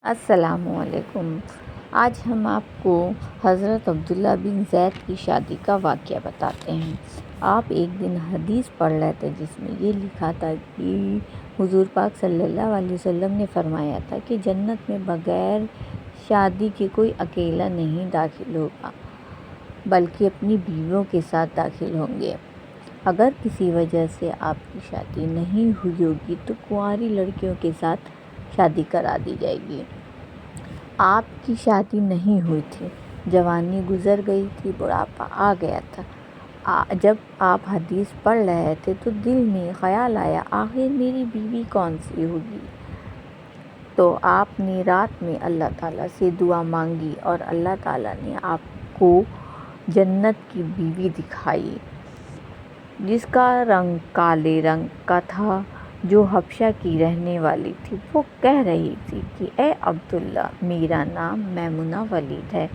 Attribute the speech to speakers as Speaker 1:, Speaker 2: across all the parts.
Speaker 1: السلام علیکم۔ آج ہم آپ کو حضرت عبداللہ بن زید کی شادی کا واقعہ بتاتے ہیں۔ آپ ایک دن حدیث پڑھ رہے تھے جس میں یہ لکھا تھا کہ حضور پاک صلی اللہ علیہ وسلم نے فرمایا تھا کہ جنت میں بغیر شادی کے کوئی اکیلا نہیں داخل ہوگا بلکہ اپنی بیویوں کے ساتھ داخل ہوں گے۔ اگر کسی وجہ سے آپ کی شادی نہیں ہوئی ہوگی تو کنواری لڑکیوں کے ساتھ شادی کرا دی جائے گی۔ آپ کی شادی نہیں ہوئی تھی، جوانی گزر گئی تھی، بڑھاپا آ گیا تھا۔ جب آپ حدیث پڑھ رہے تھے تو دل میں خیال آیا آخر میری بیوی کون سی ہوگی؟ تو آپ نے رات میں اللہ تعالیٰ سے دعا مانگی اور اللہ تعالیٰ نے آپ کو جنت کی بیوی دکھائی جس کا رنگ کالے رنگ کا تھا، جو حبشہ کی رہنے والی تھی۔ وہ کہہ رہی تھی کہ اے عبداللہ، میرا نام میمونہ ولید ہے،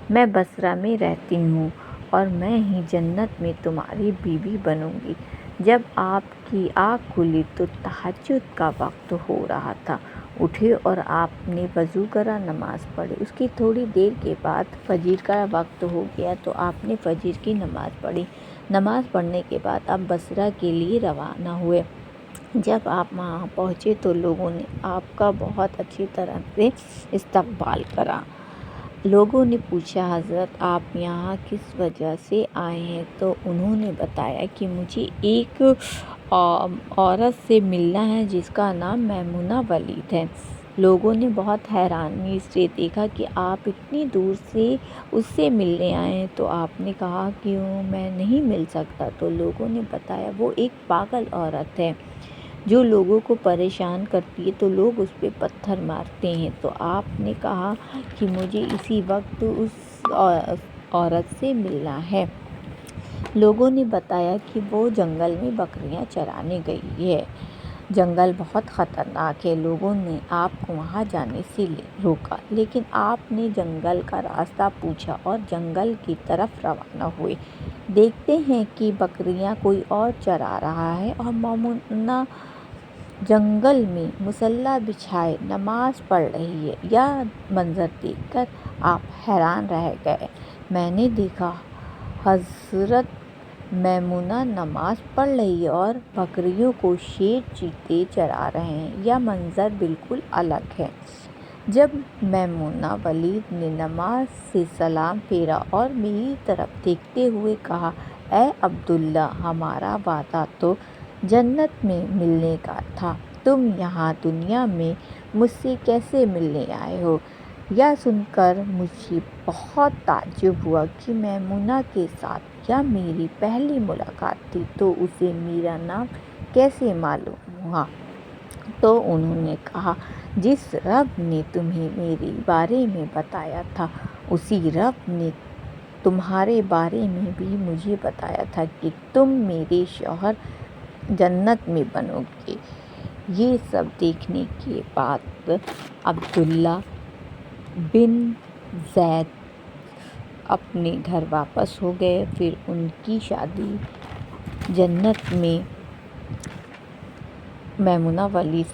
Speaker 1: میں بصرہ میں رہتی ہوں اور میں ہی جنت میں تمہاری بیوی بنوں گی۔ جب آپ کی آنکھ کھلی تو تہجد کا وقت ہو رہا تھا۔ اٹھے اور آپ نے وضو کرا، نماز پڑھی۔ اس کی تھوڑی دیر کے بعد فجر کا وقت ہو گیا تو آپ نے فجر کی نماز پڑھی۔ نماز پڑھنے کے بعد آپ بصرہ کے لیے روانہ ہوئے۔ جب آپ وہاں پہنچے تو لوگوں نے آپ کا بہت اچھی طرح سے استقبال کرا۔ لوگوں نے پوچھا حضرت آپ یہاں کس وجہ سے آئے ہیں؟ تو انہوں نے بتایا کہ مجھے ایک عورت سے ملنا ہے جس کا نام میمونہ ولید ہے۔ لوگوں نے بہت حیرانی سے دیکھا کہ آپ اتنی دور سے اس سے ملنے آئے ہیں، تو آپ نے کہا کیوں میں نہیں مل سکتا؟ تو لوگوں نے بتایا وہ ایک پاگل عورت ہے جو لوگوں کو پریشان کرتی ہے تو لوگ اس پہ پتھر مارتے ہیں۔ تو آپ نے کہا کہ مجھے اسی وقت اس عورت سے ملنا ہے۔ لوگوں نے بتایا کہ وہ جنگل میں بکریاں چرانے گئی ہے، جنگل بہت خطرناک ہے۔ لوگوں نے آپ کو وہاں جانے سے روکا، لیکن آپ نے جنگل کا راستہ پوچھا اور جنگل کی طرف روانہ ہوئے۔ دیکھتے ہیں کہ بکریاں کوئی اور چرا رہا ہے اور میمونہ جنگل میں مصلی بچھائے نماز پڑھ رہی ہے۔ یہ منظر دیکھ کر آپ حیران رہ گئے۔ میں نے دیکھا حضرت میمونہ نماز پڑھ رہی ہے اور بکریوں کو شیر چیتے چرا رہے ہیں، یہ منظر بالکل الگ ہے۔ جب میمونہ ولید نے نماز سے سلام پھیرا اور میری طرف دیکھتے ہوئے کہا اے عبداللہ، ہمارا وعدہ تو جنت میں ملنے کا تھا، تم یہاں دنیا میں مجھ سے کیسے ملنے آئے ہو؟ یہ سن کر مجھے بہت تعجب ہوا کہ میمونہ کے ساتھ یہ میری پہلی ملاقات تھی، تو اسے میرا نام کیسے معلوم ہوا؟ تو انہوں نے کہا جس رب نے تمہیں میرے بارے میں بتایا تھا اسی رب نے تمہارے بارے میں بھی مجھے بتایا تھا کہ تم میرے شوہر جنت میں بنو گے۔ یہ سب دیکھنے کے بعد عبداللہ بن زید اپنے گھر واپس ہو گئے۔ پھر ان کی شادی جنت میں میمونہ ولید